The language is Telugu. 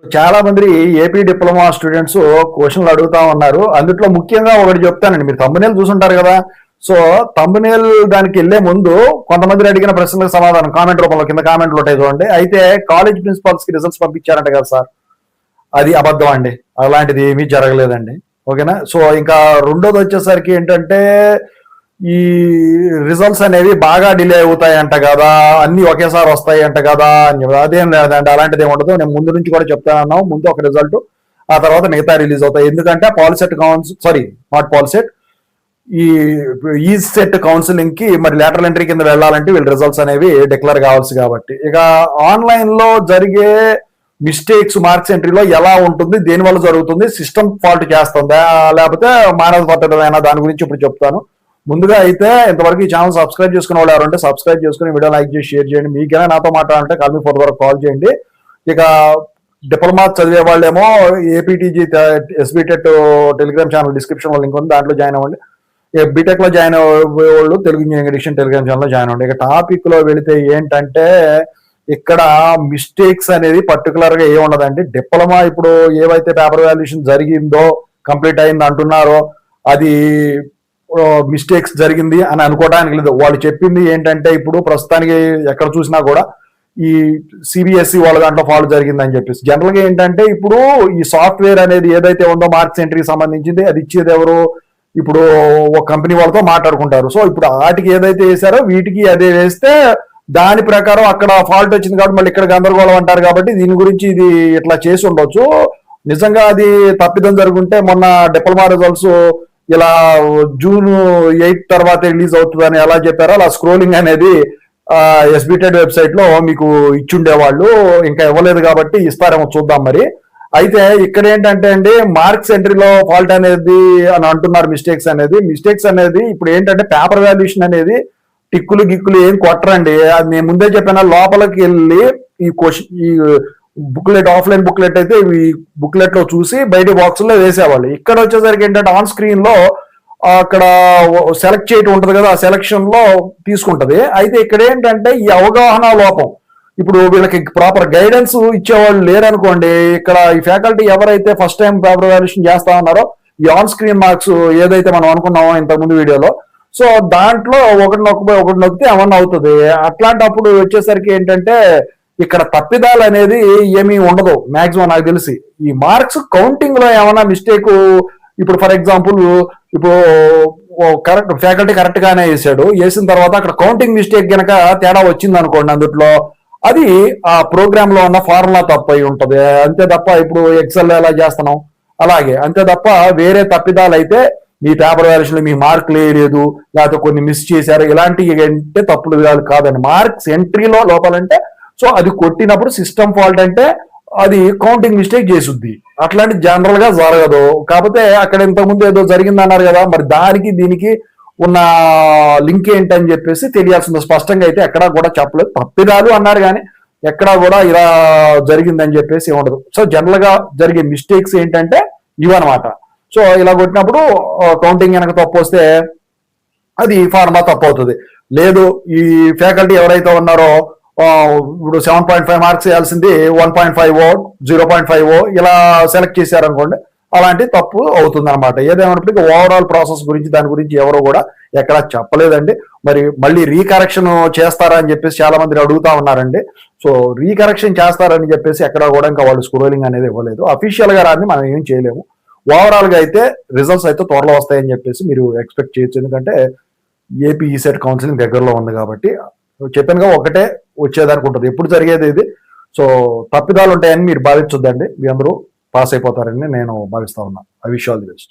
చాలా మంది ఏపీ డిప్లొమా స్టూడెంట్స్ క్వశ్చన్లు అడుగుతా ఉన్నారు. అందుట్లో ముఖ్యంగా ఒకటి చెప్తానండి. మీరు థంబ్‌నెయిల్ చూసుంటారు కదా. సో థంబ్‌నెయిల్ దానికి వెళ్లే ముందు కొంతమంది అడిగిన ప్రశ్నలకు సమాధానం కామెంట్ రూపంలో కింద కామెంట్లు ఉంటాయి చూడండి. అయితే కాలేజ్ ప్రిన్సిపాల్స్ కి రిజల్ట్స్ పంపించారంట కదా సార్, అది అబద్ధం అండి. అలాంటిది ఏమీ జరగలేదండి. ఓకేనా. సో ఇంకా రెండోది వచ్చేసరికి ఏంటంటే ఈ రిజల్ట్స్ అనేవి బాగా డిలే అవుతాయంట కదా, అన్ని ఒకేసారి వస్తాయంట కదా అని. అదేం లేదండి, అలాంటిది ఏమి ఉండదు. నేను ముందు నుంచి కూడా చెప్తాను. ముందు ఒక రిజల్ట్, ఆ తర్వాత మిగతా రిలీజ్ అవుతాయి. ఎందుకంటే పాలిసెట్ నాట్ పాలిసెట్, ఈ సెట్ కౌన్సిలింగ్ కి మరి లేటరల్ ఎంట్రీ కింద వెళ్ళాలంటే వీళ్ళ రిజల్ట్స్ అనేవి డిక్లేర్ కావాల్సి కాబట్టి. ఇక ఆన్లైన్ లో జరిగే మిస్టేక్స్ మార్క్స్ ఎంట్రీలో ఎలా ఉంటుంది, దేని వల్ల జరుగుతుంది, సిస్టమ్ ఫాల్ట్ చేస్తుందా లేకపోతే మానవ పద్ధతిన, దాని గురించి ఇప్పుడు చెప్తాను. ముందుగా అయితే ఇంతవరకు ఈ ఛానల్ సబ్స్క్రైబ్ చేసుకునే వాళ్ళు ఎవరంటే సబ్స్క్రైబ్ చేసుకుని వీడియో లైక్ చేసి షేర్ చేయండి. మీకైనా నాతో మాట్లాడాలంటే కాల్ మీ 4 వరకు కాల్ చేయండి. ఇక డిప్లొమా చదివే వాళ్ళేమో ఏపీటీజీ ఎస్బీటెట్ టెలిగ్రామ్ ఛానల్ డిస్క్రిప్షన్ లో లింక్ ఉంది, దాంట్లో జాయిన్ అవ్వండి. ఇక బీటెక్ లో జాయిన్ అయ్యే వాళ్ళు Telugu engineering edition telegram channel లో జాయిన్ అవ్వండి. ఇక టాపిక్ లో వెళితే ఏంటంటే ఇక్కడ మిస్టేక్స్ అనేది పర్టికులర్ గా ఏమి ఉండదండి. డిప్లొమా ఇప్పుడు ఏవైతే పేపర్ వాల్యుయేషన్ జరిగిందో, కంప్లీట్ అయింది అంటున్నారో, అది మిస్టేక్స్ జరిగింది అని అనుకోవడానికి లేదు. వాళ్ళు చెప్పింది ఏంటంటే ఇప్పుడు ప్రస్తుతానికి ఎక్కడ చూసినా కూడా ఈ సిబిఎస్ఈ వాళ్ళ దాంట్లో ఫాల్ట్ జరిగింది అని చెప్పేసి. జనరల్ గా ఏంటంటే ఇప్పుడు ఈ సాఫ్ట్వేర్ అనేది ఏదైతే ఉందో మార్క్స్ ఎంట్రీకి సంబంధించింది, అది ఇచ్చేది ఎవరు, ఇప్పుడు ఒక కంపెనీ వాళ్ళతో మాట్లాడుకుంటారు. సో ఇప్పుడు వాటికి ఏదైతే వేసారో వీటికి అదే వేస్తే దాని ప్రకారం అక్కడ ఫాల్ట్ వచ్చింది కాబట్టి మళ్ళీ ఇక్కడ గందరగోళం అంటారు. కాబట్టి దీని గురించి ఇది ఇట్లా చేసి ఉండొచ్చు. నిజంగా అది తప్పిదం జరుగుంటే మొన్న డిప్లొమా రిజల్ట్స్ ఇలా జూన్ 8 తర్వాత రిలీజ్ అవుతుందని ఎలా చెప్పారో అలా స్క్రోలింగ్ అనేది ఎస్బిటెడ్ వెబ్సైట్ లో మీకు ఇచ్చుండేవాళ్ళు, ఇంకా ఇవ్వలేదు కాబట్టి ఇస్తారేమో చూద్దాం మరి. అయితే ఇక్కడ ఏంటంటే అండి, మార్క్స్ ఎంట్రీలో ఫాల్ట్ అనేది అని అంటున్నారు. మిస్టేక్స్ అనేది ఇప్పుడు ఏంటంటే పేపర్ వాల్యుయేషన్ అనేది టిక్కులు గిక్కులు ఏం కొట్టరండి. అది నేను ముందే చెప్పాను. లోపలికి వెళ్ళి ఈ బుక్లెట్, ఆఫ్లైన్ బుక్లెట్ అయితే ఈ బుక్లెట్ లో చూసి బయట బాక్స్ లో వేసేవాళ్ళు. ఇక్కడ వచ్చేసరికి ఏంటంటే ఆన్ స్క్రీన్ లో అక్కడ సెలెక్ట్ చేయటం ఉంటుంది కదా, ఆ సెలక్షన్ లో తీసుకుంటది. అయితే ఇక్కడ ఏంటంటే ఈ అవగాహన లోపం. ఇప్పుడు వీళ్ళకి ప్రాపర్ గైడెన్స్ ఇచ్చేవాళ్ళు లేరనుకోండి. ఇక్కడ ఈ ఫ్యాకల్టీ ఎవరైతే ఫస్ట్ టైం పేపర్ వాల్యుయేషన్ చేస్తా ఉన్నారో, ఈ ఆన్ స్క్రీన్ మార్క్స్ ఏదైతే మనం అనుకున్నామో ఇంతకుముందు వీడియోలో, సో దాంట్లో ఒకటి నొక్కితే ఏమన్నా అవుతుంది. అట్లాంటప్పుడు వచ్చేసరికి ఏంటంటే ఇక్కడ తప్పిదాలు అనేది ఏమీ ఉండదు మాక్సిమం నాకు తెలిసి. ఈ మార్క్స్ కౌంటింగ్ లో ఏమైనా మిస్టేక్, ఇప్పుడు ఫర్ ఎగ్జాంపుల్ ఇప్పుడు కరెక్ట్ ఫ్యాకల్టీ కరెక్ట్ గానే వేసిన తర్వాత అక్కడ కౌంటింగ్ మిస్టేక్ గనక తేడా వచ్చింది అనుకోండి, అందుట్లో అది ఆ ప్రోగ్రామ్ లో ఉన్న ఫార్ములా తప్పు అయి ఉంటది. అంతే తప్ప ఇప్పుడు ఎక్సెల్ ఎలా చేస్తున్నాం అలాగే, అంతే తప్ప వేరే తప్పిదాలు అయితే మీ పేపర్ వాల్యుయేషన్ మీ మార్క్ లేదు, లేకపోతే కొన్ని మిస్ చేశారు, ఇలాంటివి అంటే తప్పులు కాదండి. మార్క్స్ ఎంట్రీలో లోపలంటే సో అది కొట్టినప్పుడు సిస్టమ్ ఫాల్ట్ అంటే అది కౌంటింగ్ మిస్టేక్ చేసుద్ది. అట్లాంటి జనరల్ గా జరగదు. కాకపోతే అక్కడ ఇంతకుముందు ఏదో జరిగింది అన్నారు కదా, మరి దానికి దీనికి ఉన్న లింక్ ఏంటని చెప్పేసి తెలియాల్సింది. స్పష్టంగా అయితే ఎక్కడా కూడా చెప్పలేదు. తప్పిదాలు అన్నారు కానీ ఎక్కడా కూడా ఇలా జరిగిందని చెప్పేసి ఉండదు. సో జనరల్ గా జరిగే మిస్టేక్స్ ఏంటంటే ఇవన్నమాట. సో ఇలా కొట్టినప్పుడు కౌంటింగ్ కనుక తప్పు వస్తే అది ఫార్ములా తప్పు అవుతుంది. లేదు ఈ ఫ్యాకల్టీ ఎవరైతే ఉన్నారో ఇప్పుడు 7.5 మార్క్స్ వేయాల్సింది 1.5 0.5 ఇలా సెలెక్ట్ చేశారనుకోండి, అలాంటి తప్పు అవుతుంది అనమాట. ఏదేమైనప్పటికీ ఓవరాల్ ప్రాసెస్ గురించి దాని గురించి ఎవరు కూడా ఎక్కడా చెప్పలేదండి. మరి మళ్ళీ రీకరెక్షన్ చేస్తారా అని చెప్పేసి చాలా మంది అడుగుతా ఉన్నారండి. సో రీకరెక్షన్ చేస్తారని చెప్పేసి ఎక్కడా కూడా ఇంకా వాళ్ళు స్క్రోలింగ్ అనేది ఇవ్వలేదు. అఫీషియల్ గా రాని మనం ఏం చేయలేము. ఓవరాల్ గా అయితే రిజల్ట్స్ అయితే త్వరలో వస్తాయని చెప్పేసి మీరు ఎక్స్పెక్ట్ చేయొచ్చు. ఎందుకంటే ఏపీ ఈసెట్ కౌన్సిలింగ్ దగ్గరలో ఉంది కాబట్టి. చెప్పానుగా ఒకటే వచ్చేదానికి ఉంటుంది, ఎప్పుడు జరిగేది ఇది. సో తప్పిదాలు ఉంటాయని మీరు భావించొద్దండి. మీ అందరూ పాస్ అయిపోతారని నేను భావిస్తా ఉన్నా. I wish all the best.